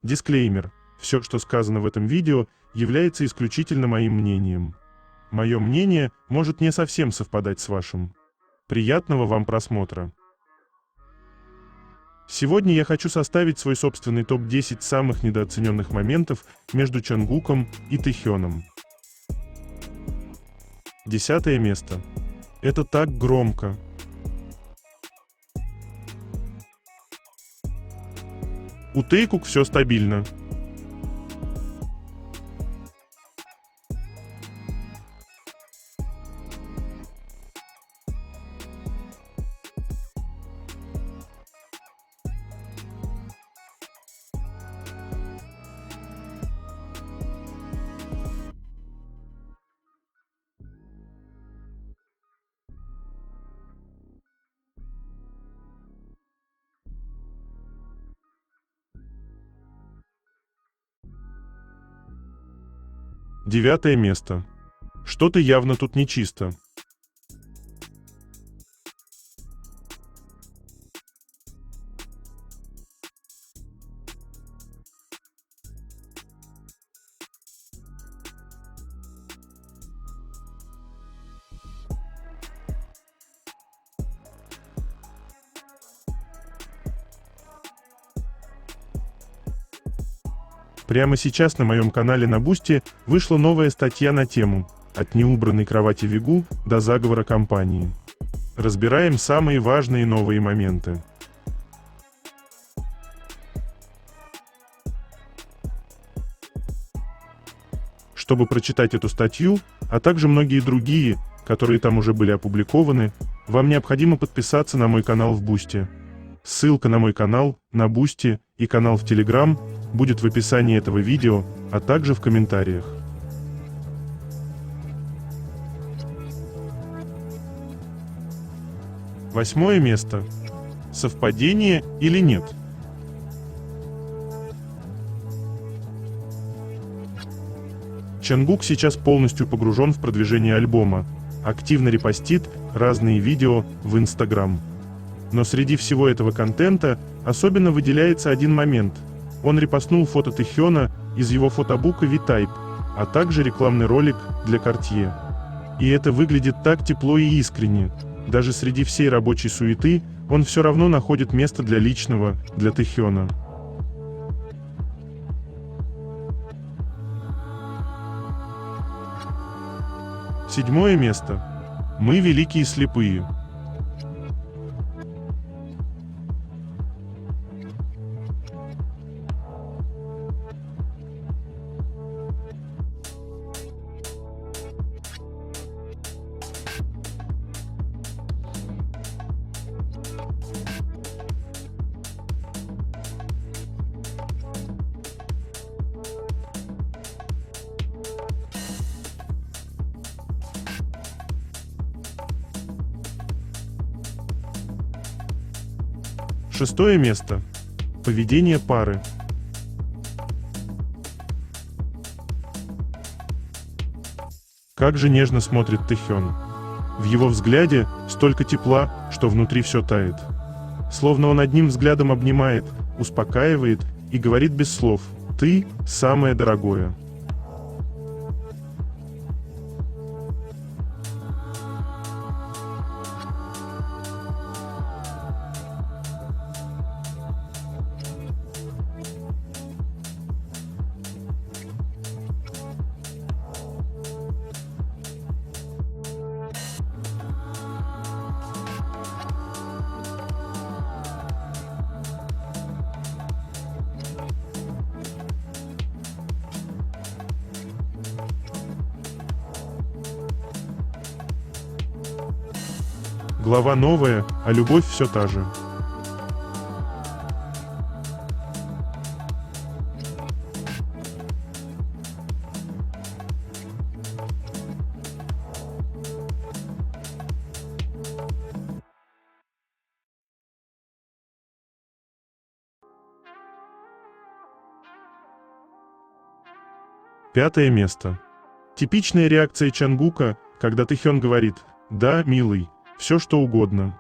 Дисклеймер. Все, что сказано в этом видео, является исключительно моим мнением. Мое мнение может не совсем совпадать с вашим. Приятного вам просмотра. Сегодня я хочу составить свой собственный топ-10 самых недооцененных моментов между Чонгуком и Тэхёном. 10 место. Это так громко. У Тэйкук все стабильно. Девятое место. Что-то явно тут нечисто. Прямо сейчас на моем канале на Бусти вышла новая статья на тему «От неубранной кровати Вигу до заговора компании». Разбираем самые важные новые моменты. Чтобы прочитать эту статью, а также многие другие, которые там уже были опубликованы, вам необходимо подписаться на мой канал в Бусти. Ссылка на мой канал, на Бусти и канал в Телеграм будет в описании этого видео, а также в комментариях. Восьмое место. Совпадение или нет? Чонгук сейчас полностью погружен в продвижение альбома, активно репостит разные видео в Instagram. Но среди всего этого контента особенно выделяется один момент. Он репостнул фото Тэхёна из его фотобука V-Type, а также рекламный ролик для Cartier. И это выглядит так тепло и искренне. Даже среди всей рабочей суеты он все равно находит место для личного, для Тэхёна. Седьмое место. Мы великие слепые. Шестое место. Поведение пары. Как же нежно смотрит Тэхён. В его взгляде столько тепла, что внутри все тает. Словно он одним взглядом обнимает, успокаивает и говорит без слов: «Ты – самое дорогое». Глава новая, а любовь все та же. Пятое место. Типичная реакция Чонгука, когда Тэхён говорит: «Да, милый, все что угодно».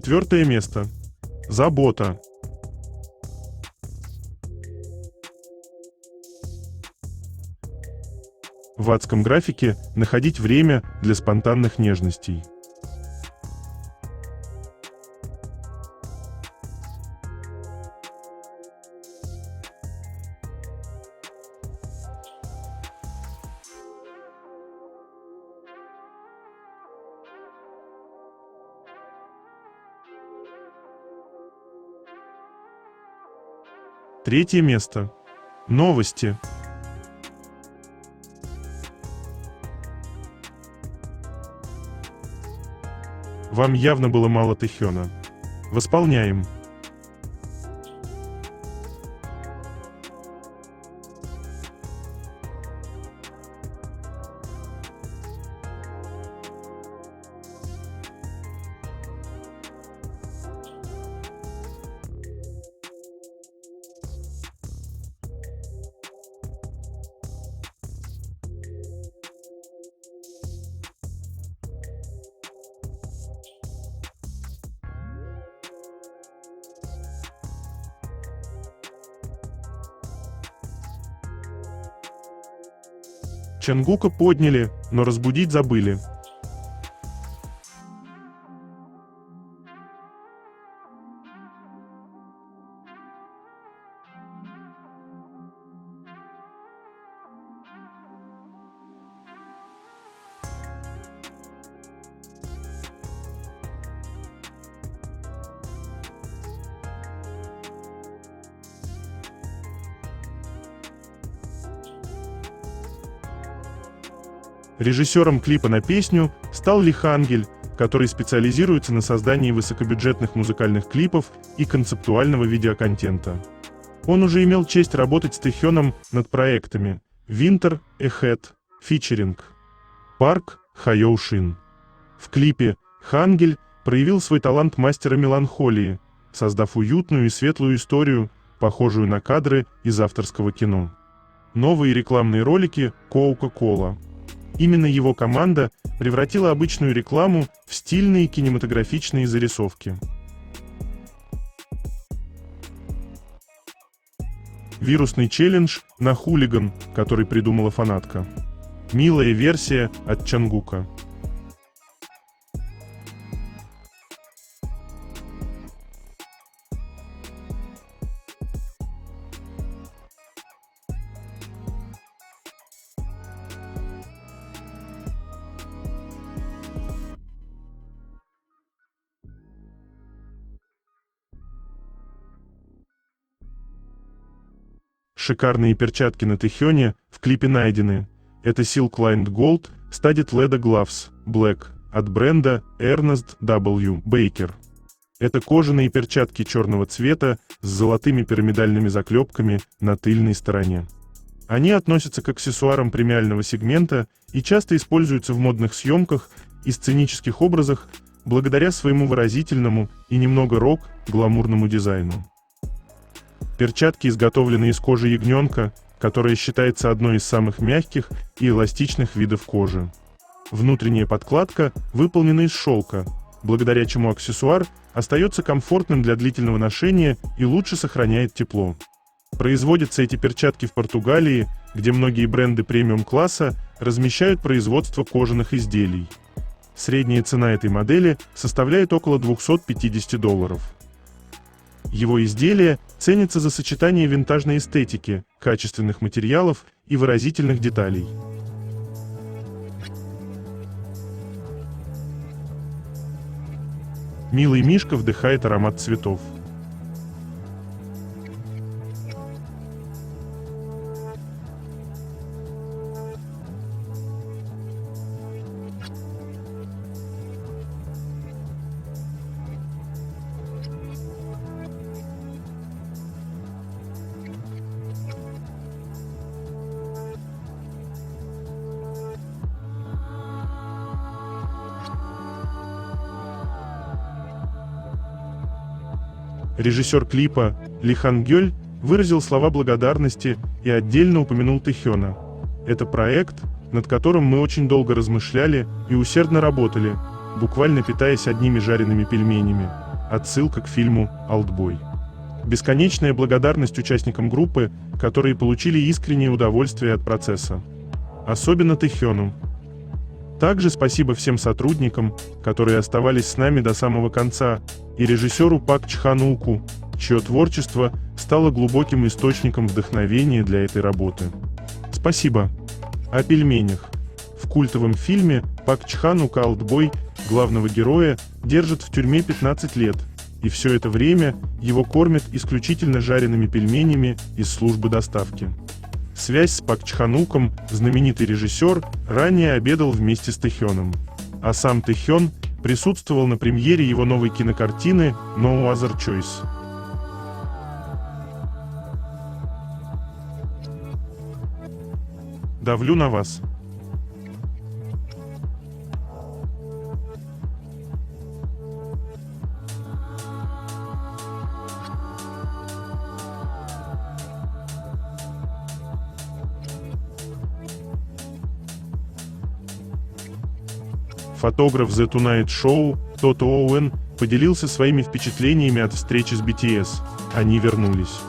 4 место. Забота. В адском графике находить время для спонтанных нежностей. Третье место. Новости. Вам явно было мало Тэхёна. Восполняем. Чонгука подняли, но разбудить забыли. Режиссером клипа на песню стал Ли Хангель, который специализируется на создании высокобюджетных музыкальных клипов и концептуального видеоконтента. Он уже имел честь работать с Тэхёном над проектами Winter, Ahead, Featuring, Park, Хайоушин. В клипе Хангель проявил свой талант мастера меланхолии, создав уютную и светлую историю, похожую на кадры из авторского кино. Новые рекламные ролики Coca-Cola. Именно его команда превратила обычную рекламу в стильные кинематографичные зарисовки. Вирусный челлендж на хулиган, который придумала фанатка. Милая версия от Чонгука. Шикарные перчатки на Тэхёне в клипе найдены. Это Silk Lined Gold Studded Leather Gloves Black от бренда Ernest W. Baker. Это кожаные перчатки черного цвета с золотыми пирамидальными заклепками на тыльной стороне. Они относятся к аксессуарам премиального сегмента и часто используются в модных съемках и сценических образах благодаря своему выразительному и немного рок-гламурному дизайну. Перчатки изготовлены из кожи ягненка, которая считается одной из самых мягких и эластичных видов кожи. Внутренняя подкладка выполнена из шелка, благодаря чему аксессуар остается комфортным для длительного ношения и лучше сохраняет тепло. Производятся эти перчатки в Португалии, где многие бренды премиум-класса размещают производство кожаных изделий. Средняя цена этой модели составляет около $250. Его изделия ценятся за сочетание винтажной эстетики, качественных материалов и выразительных деталей. Милый мишка вдыхает аромат цветов. Режиссер клипа Ли Хангель выразил слова благодарности и отдельно упомянул Тэхёна. Это проект, над которым мы очень долго размышляли и усердно работали, буквально питаясь одними жареными пельменями. отсылка к фильму «Олдбой». Бесконечная благодарность участникам группы, которые получили искреннее удовольствие от процесса. Особенно Тэхёну. Также спасибо всем сотрудникам, которые оставались с нами до самого конца, и режиссеру Пак Чхан Уку, чье творчество стало глубоким источником вдохновения для этой работы. Спасибо. О пельменях. В культовом фильме Пак Чхан Ук «Олдбой» главного героя держат в тюрьме 15 лет, и все это время его кормят исключительно жареными пельменями из службы доставки. Связь с Пак Чхан Уком знаменитый режиссер ранее обедал вместе с Тэхёном, а сам Тэхён присутствовал на премьере его новой кинокартины «No Other Choice». Давлю на вас. Фотограф The Tonight Show Тото Оуэн поделился своими впечатлениями от встречи с BTS. Они вернулись.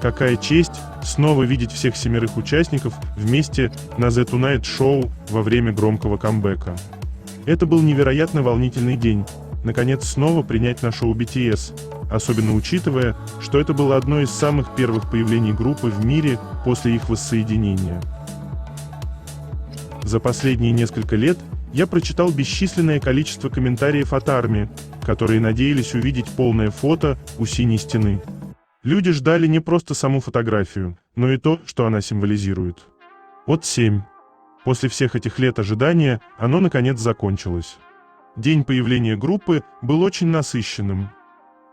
Какая честь снова видеть всех 7 участников вместе на The Tonight Show во время громкого камбэка. Это был невероятно волнительный день. Наконец снова принять на шоу BTS, особенно учитывая, что это было одно из самых первых появлений группы в мире после их воссоединения. За последние несколько лет я прочитал бесчисленное количество комментариев от ARMY, которые надеялись увидеть полное фото у синей стены. Люди ждали не просто саму фотографию, но и то, что она символизирует. Вот 7. После всех этих лет ожидания оно наконец закончилось. День появления группы был очень насыщенным.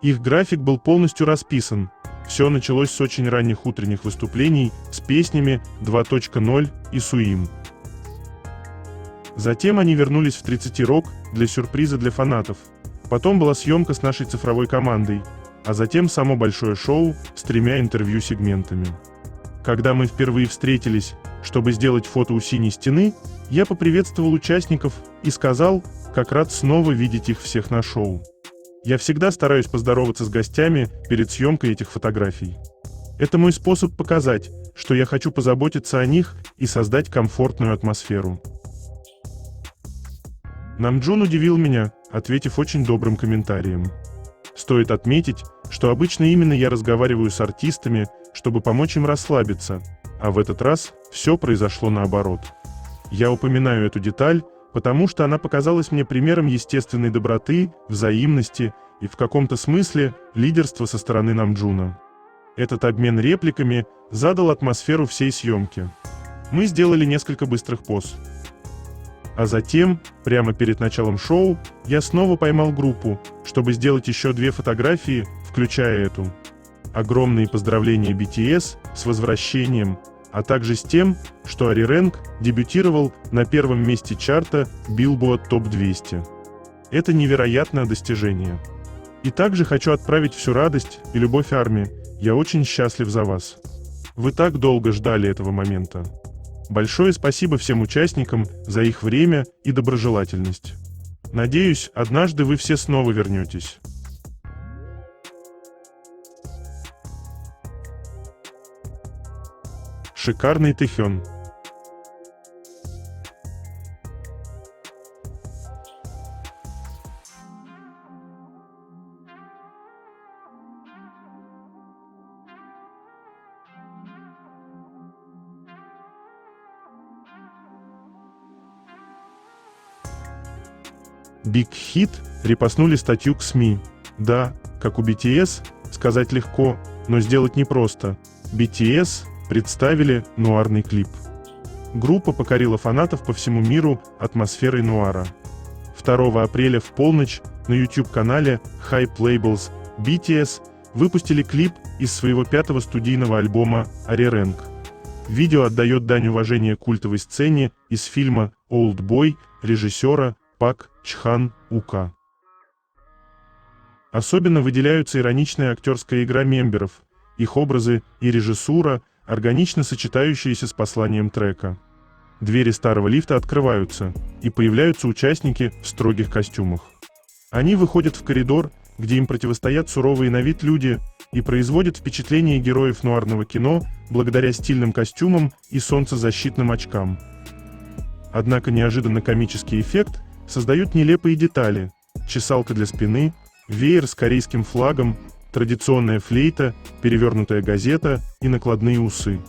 Их график был полностью расписан. Все началось с очень ранних утренних выступлений с песнями 2.0 и Суим. Затем они вернулись в 30 Rock для сюрприза для фанатов. Потом была съемка с нашей цифровой командой, а затем само большое шоу с 3 интервью-сегментами. Когда мы впервые встретились, чтобы сделать фото у синей стены, я поприветствовал участников и сказал, как рад снова видеть их всех на шоу. Я всегда стараюсь поздороваться с гостями перед съемкой этих фотографий. Это мой способ показать, что я хочу позаботиться о них и создать комфортную атмосферу. Намджун удивил меня, ответив очень добрым комментарием. Стоит отметить, что обычно именно я разговариваю с артистами, чтобы помочь им расслабиться, а в этот раз все произошло наоборот. Я упоминаю эту деталь, потому что она показалась мне примером естественной доброты, взаимности и в каком-то смысле лидерства со стороны Намджуна. Этот обмен репликами задал атмосферу всей съемки. Мы сделали несколько быстрых поз. А затем, прямо перед началом шоу, я снова поймал группу, чтобы сделать еще 2 фотографии, включая эту. Огромные поздравления BTS с возвращением, а также с тем, что Ари дебютировал на 1-м месте чарта Billboard Top 200. Это невероятное достижение. И также хочу отправить всю радость и любовь ARMY. Я очень счастлив за вас. Вы так долго ждали этого момента. Большое спасибо всем участникам за их время и доброжелательность. Надеюсь, однажды вы все снова вернетесь. Шикарный Тэхён. Big Hit репостнули статью к СМИ. Да, как у BTS, сказать легко, но сделать непросто. BTS представили нуарный клип. Группа покорила фанатов по всему миру атмосферой нуара. 2 апреля в полночь на YouTube-канале Hype Labels BTS выпустили клип из своего 5-го студийного альбома Arirang. Видео отдает дань уважения культовой сцене из фильма «Олдбой» режиссера Пак Чхан Ука. Особенно выделяются ироничная актерская игра мемберов, их образы и режиссура, органично сочетающиеся с посланием трека. Двери старого лифта открываются, и появляются участники в строгих костюмах. Они выходят в коридор, где им противостоят суровые на вид люди, и производит впечатление героев нуарного кино благодаря стильным костюмам и солнцезащитным очкам. Однако неожиданно комический эффект создают нелепые детали: чесалка для спины, веер с корейским флагом, традиционная флейта, перевернутая газета и накладные усы.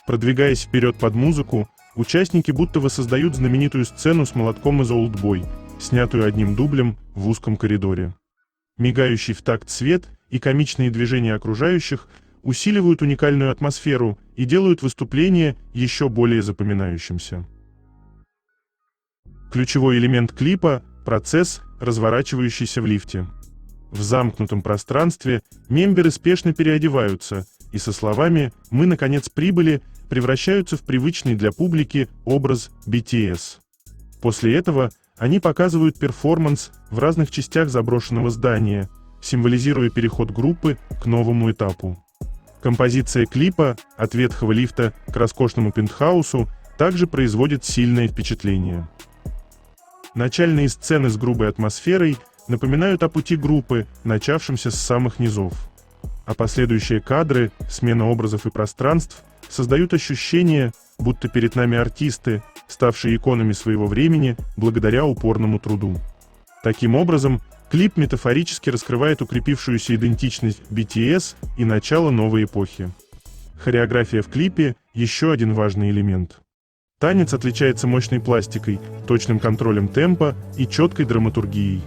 Продвигаясь вперед под музыку, участники будто воссоздают знаменитую сцену с молотком из «Олдбой», снятую одним дублем в узком коридоре. Мигающий в такт свет и комичные движения окружающих усиливают уникальную атмосферу и делают выступление еще более запоминающимся. Ключевой элемент клипа – процесс, разворачивающийся в лифте. В замкнутом пространстве мемберы спешно переодеваются и со словами «Мы наконец прибыли» превращаются в привычный для публики образ BTS. После этого они показывают перформанс в разных частях заброшенного здания, символизируя переход группы к новому этапу. Композиция клипа «От ветхого лифта к роскошному пентхаусу» также производит сильное впечатление. Начальные сцены с грубой атмосферой напоминают о пути группы, начавшемся с самых низов. А последующие кадры, смена образов и пространств создают ощущение, будто перед нами артисты, ставшие иконами своего времени благодаря упорному труду. Таким образом, клип метафорически раскрывает укрепившуюся идентичность BTS и начало новой эпохи. Хореография в клипе – еще один важный элемент. Танец отличается мощной пластикой, точным контролем темпа и четкой драматургией.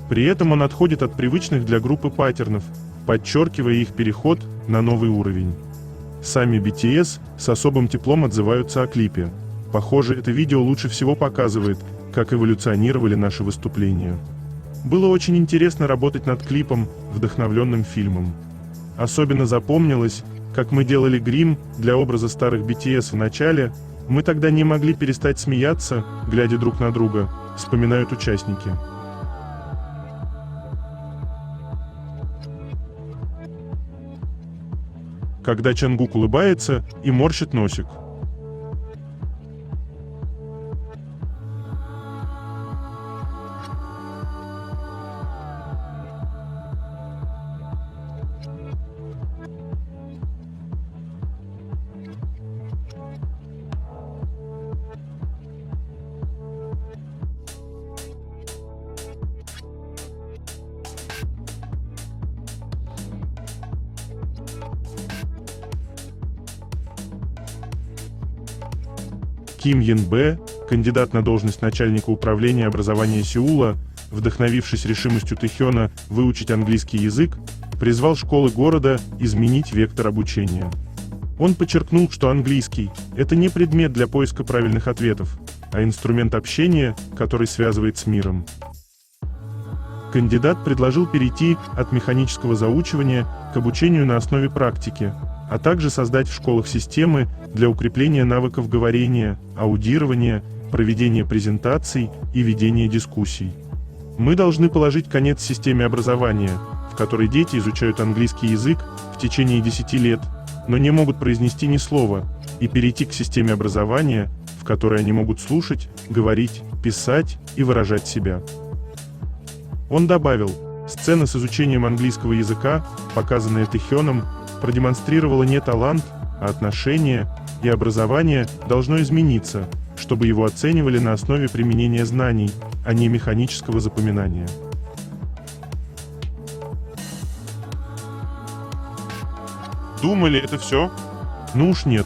При этом он отходит от привычных для группы паттернов, подчеркивая их переход на новый уровень. Сами BTS с особым теплом отзываются о клипе. Похоже, это видео лучше всего показывает, как эволюционировали наши выступления. Было очень интересно работать над клипом, вдохновленным фильмом. Особенно запомнилось, как мы делали грим для образа старых BTS в начале. Мы тогда не могли перестать смеяться, глядя друг на друга, вспоминают участники. Когда Чангук улыбается и морщит носик. Ким Йен Бэ, кандидат на должность начальника управления образования Сеула, вдохновившись решимостью Тэхёна выучить английский язык, призвал школы города изменить вектор обучения. Он подчеркнул, что английский – это не предмет для поиска правильных ответов, а инструмент общения, который связывает с миром. Кандидат предложил перейти от механического заучивания к обучению на основе практики, а также создать в школах системы для укрепления навыков говорения, аудирования, проведения презентаций и ведения дискуссий. Мы должны положить конец системе образования, в которой дети изучают английский язык в течение 10 лет, но не могут произнести ни слова, и перейти к системе образования, в которой они могут слушать, говорить, писать и выражать себя. Он добавил, сцена с изучением английского языка, показанная Тэхёном, продемонстрировала не талант, а отношение, и образование должно измениться, чтобы его оценивали на основе применения знаний, а не механического запоминания. Думали, это все? Ну уж нет.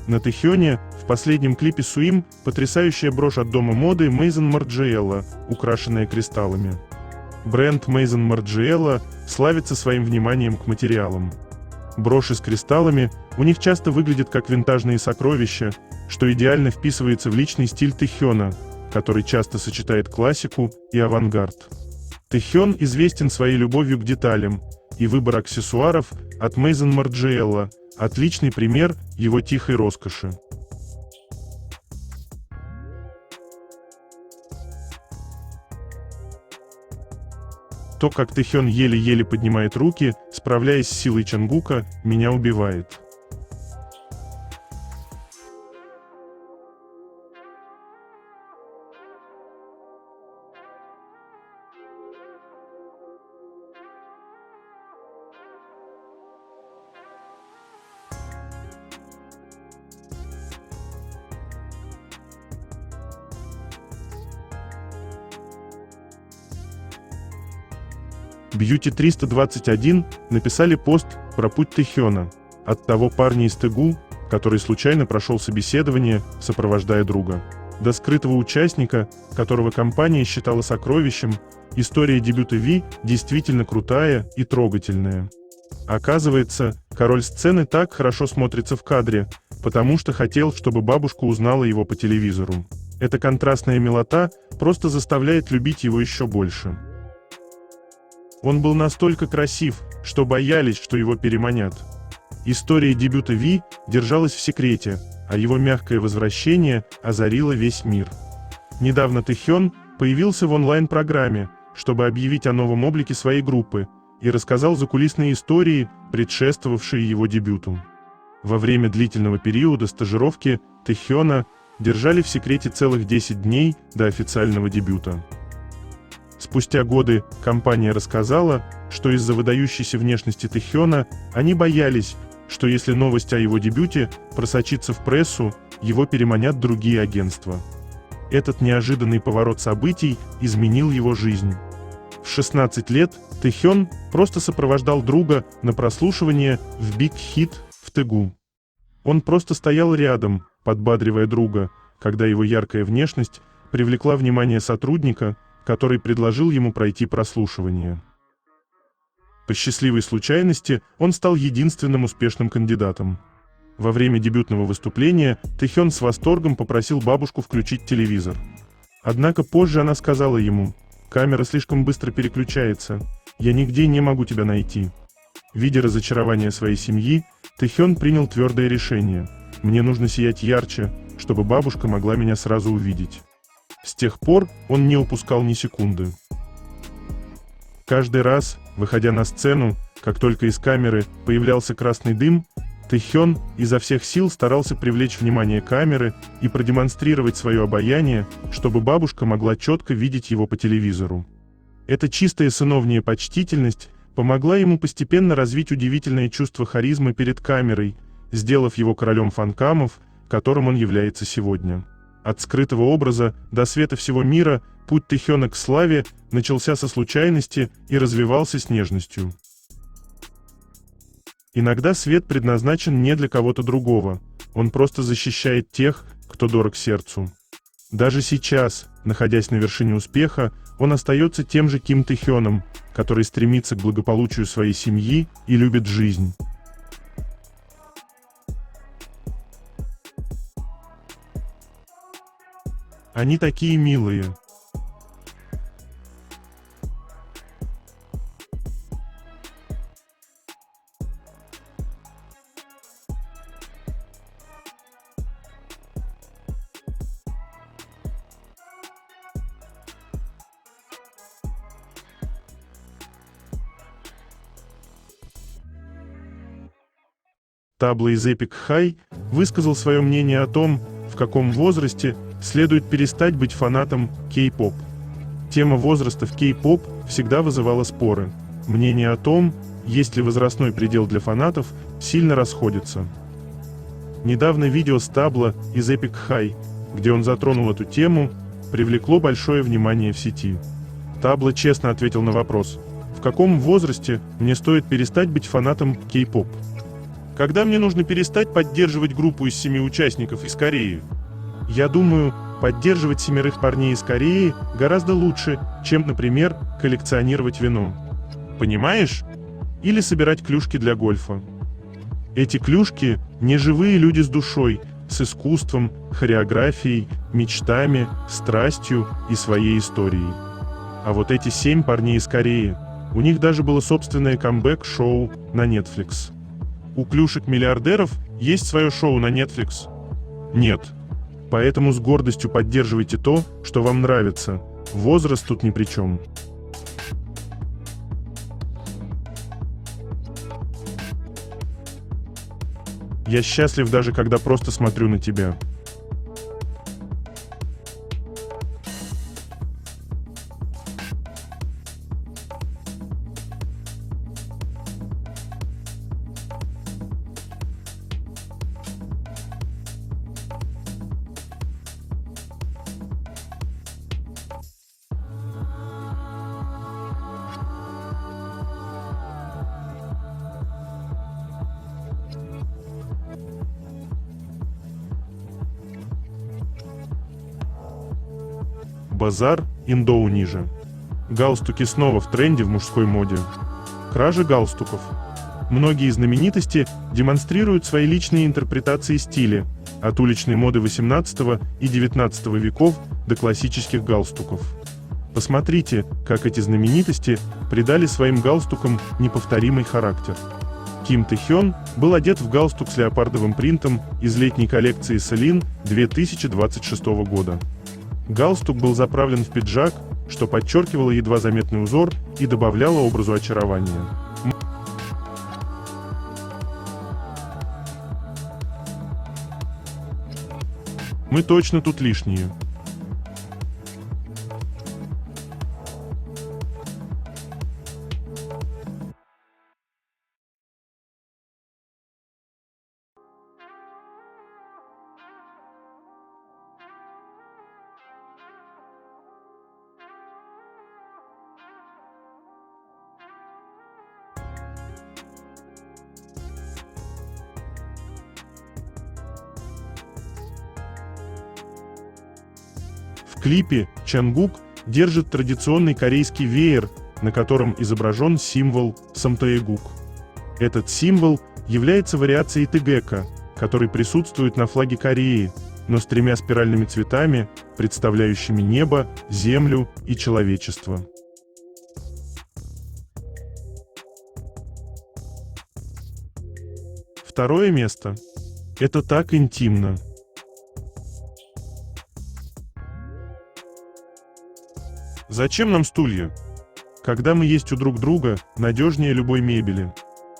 На Тэхёне в последнем клипе Суим потрясающая брошь от дома моды Maison Margiela, украшенная кристаллами. Бренд Maison Margiela славится своим вниманием к материалам. Броши с кристаллами у них часто выглядят как винтажные сокровища, что идеально вписывается в личный стиль Тэхёна, который часто сочетает классику и авангард. Тэхён известен своей любовью к деталям, и выбор аксессуаров от Maison Margiela – отличный пример его тихой роскоши. То, как Тэхён еле-еле поднимает руки, справляясь с силой Чонгука, меня убивает. Beauty 321 написали пост про путь Тэхёна, от того парня из Тэгу, который случайно прошел собеседование, сопровождая друга, до скрытого участника, которого компания считала сокровищем. История дебюта Ви действительно крутая и трогательная. Оказывается, король сцены так хорошо смотрится в кадре, потому что хотел, чтобы бабушка узнала его по телевизору. Эта контрастная милота просто заставляет любить его еще больше. Он был настолько красив, что боялись, что его переманят. История дебюта Ви держалась в секрете, а его мягкое возвращение озарило весь мир. Недавно Тэхён появился в онлайн-программе, чтобы объявить о новом облике своей группы, и рассказал закулисные истории, предшествовавшие его дебюту. Во время длительного периода стажировки Тэхёна держали в секрете целых 10 дней до официального дебюта. Спустя годы компания рассказала, что из-за выдающейся внешности Тэхёна они боялись, что если новость о его дебюте просочится в прессу, его переманят другие агентства. Этот неожиданный поворот событий изменил его жизнь. В 16 лет Тэхён просто сопровождал друга на прослушивание в Big Hit в Тэгу. Он просто стоял рядом, подбадривая друга, когда его яркая внешность привлекла внимание сотрудника, который предложил ему пройти прослушивание. По счастливой случайности он стал единственным успешным кандидатом. Во время дебютного выступления Тэхён с восторгом попросил бабушку включить телевизор. Однако позже она сказала ему: «Камера слишком быстро переключается, я нигде не могу тебя найти». Видя разочарование своей семьи, Тэхён принял твердое решение: «Мне нужно сиять ярче, чтобы бабушка могла меня сразу увидеть». С тех пор он не упускал ни секунды. Каждый раз, выходя на сцену, как только из камеры появлялся красный дым, Тэхён изо всех сил старался привлечь внимание камеры и продемонстрировать свое обаяние, чтобы бабушка могла четко видеть его по телевизору. Эта чистая сыновняя почтительность помогла ему постепенно развить удивительное чувство харизмы перед камерой, сделав его королем фанкамов, которым он является сегодня. От скрытого образа до света всего мира путь Тэхёна к славе начался со случайности и развивался с нежностью. Иногда свет предназначен не для кого-то другого, он просто защищает тех, кто дорог сердцу. Даже сейчас, находясь на вершине успеха, он остается тем же Ким Тэхёном, который стремится к благополучию своей семьи и любит жизнь. Они такие милые. Табла из Epic High высказал свое мнение о том, в каком возрасте следует перестать быть фанатом кей-поп. Тема возраста в кей-поп всегда вызывала споры. Мнения о том, есть ли возрастной предел для фанатов, сильно расходятся. Недавно видео с Табла из Epic High, где он затронул эту тему, привлекло большое внимание в сети. Табла честно ответил на вопрос: в каком возрасте мне стоит перестать быть фанатом кей-поп? Когда мне нужно перестать поддерживать группу из 7 участников из Кореи? Я думаю, поддерживать 7 парней из Кореи гораздо лучше, чем, например, коллекционировать вино. Понимаешь? Или собирать клюшки для гольфа. Эти клюшки – не живые люди с душой, с искусством, хореографией, мечтами, страстью и своей историей. А вот эти 7 парней из Кореи, у них даже было собственное камбэк-шоу на Netflix. У клюшек-миллиардеров есть свое шоу на Netflix? Нет. Поэтому с гордостью поддерживайте то, что вам нравится. Возраст тут ни при чем. Я счастлив даже когда просто смотрю на тебя. Базар Индоу ниже. Галстуки снова в тренде в мужской моде. Кража галстуков. Многие знаменитости демонстрируют свои личные интерпретации стиля, от уличной моды XVIII и XIX веков до классических галстуков. Посмотрите, как эти знаменитости придали своим галстукам неповторимый характер. Ким Тэ Хён был одет в галстук с леопардовым принтом из летней коллекции Celine 2026 года. Галстук был заправлен в пиджак, что подчеркивало едва заметный узор и добавляло образу очарования. Мы точно тут лишние. В клипе Чангук держит традиционный корейский веер, на котором изображен символ Самтаегук. Этот символ является вариацией тегека, который присутствует на флаге Кореи, но с 3 спиральными цветами, представляющими небо, землю и человечество. Второе место. Это так интимно. Зачем нам стулья? Когда мы есть у друг друга, надежнее любой мебели.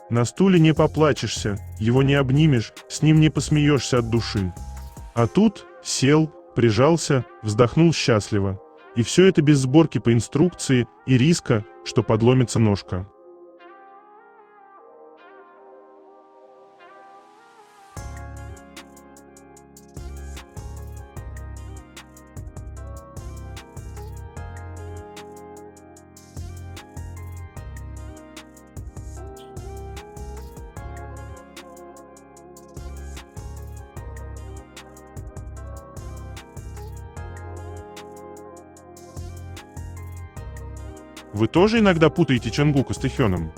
На стуле не поплачешься, его не обнимешь, с ним не посмеешься от души. А тут сел, прижался, вздохнул счастливо. И все это без сборки по инструкции и риска, что подломится ножка. Вы тоже иногда путаете Чангука с Тэ Хёном?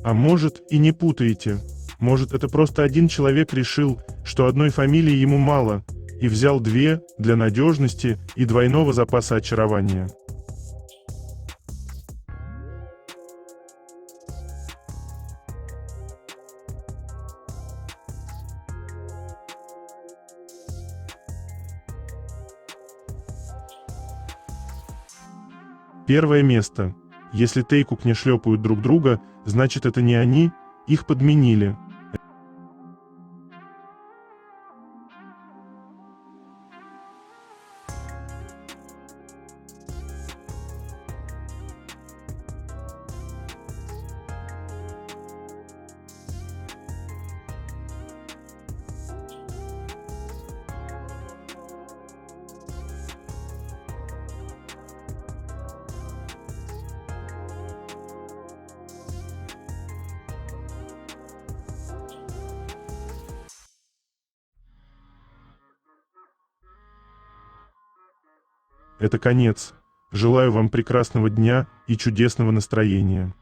А может, и не путаете. Может, это просто один человек решил, что одной фамилии ему мало, и взял 2 для надежности и двойного запаса очарования. Первое место. Если Тэйкук не шлепают друг друга, значит это не они, их подменили. Это конец. Желаю вам прекрасного дня и чудесного настроения.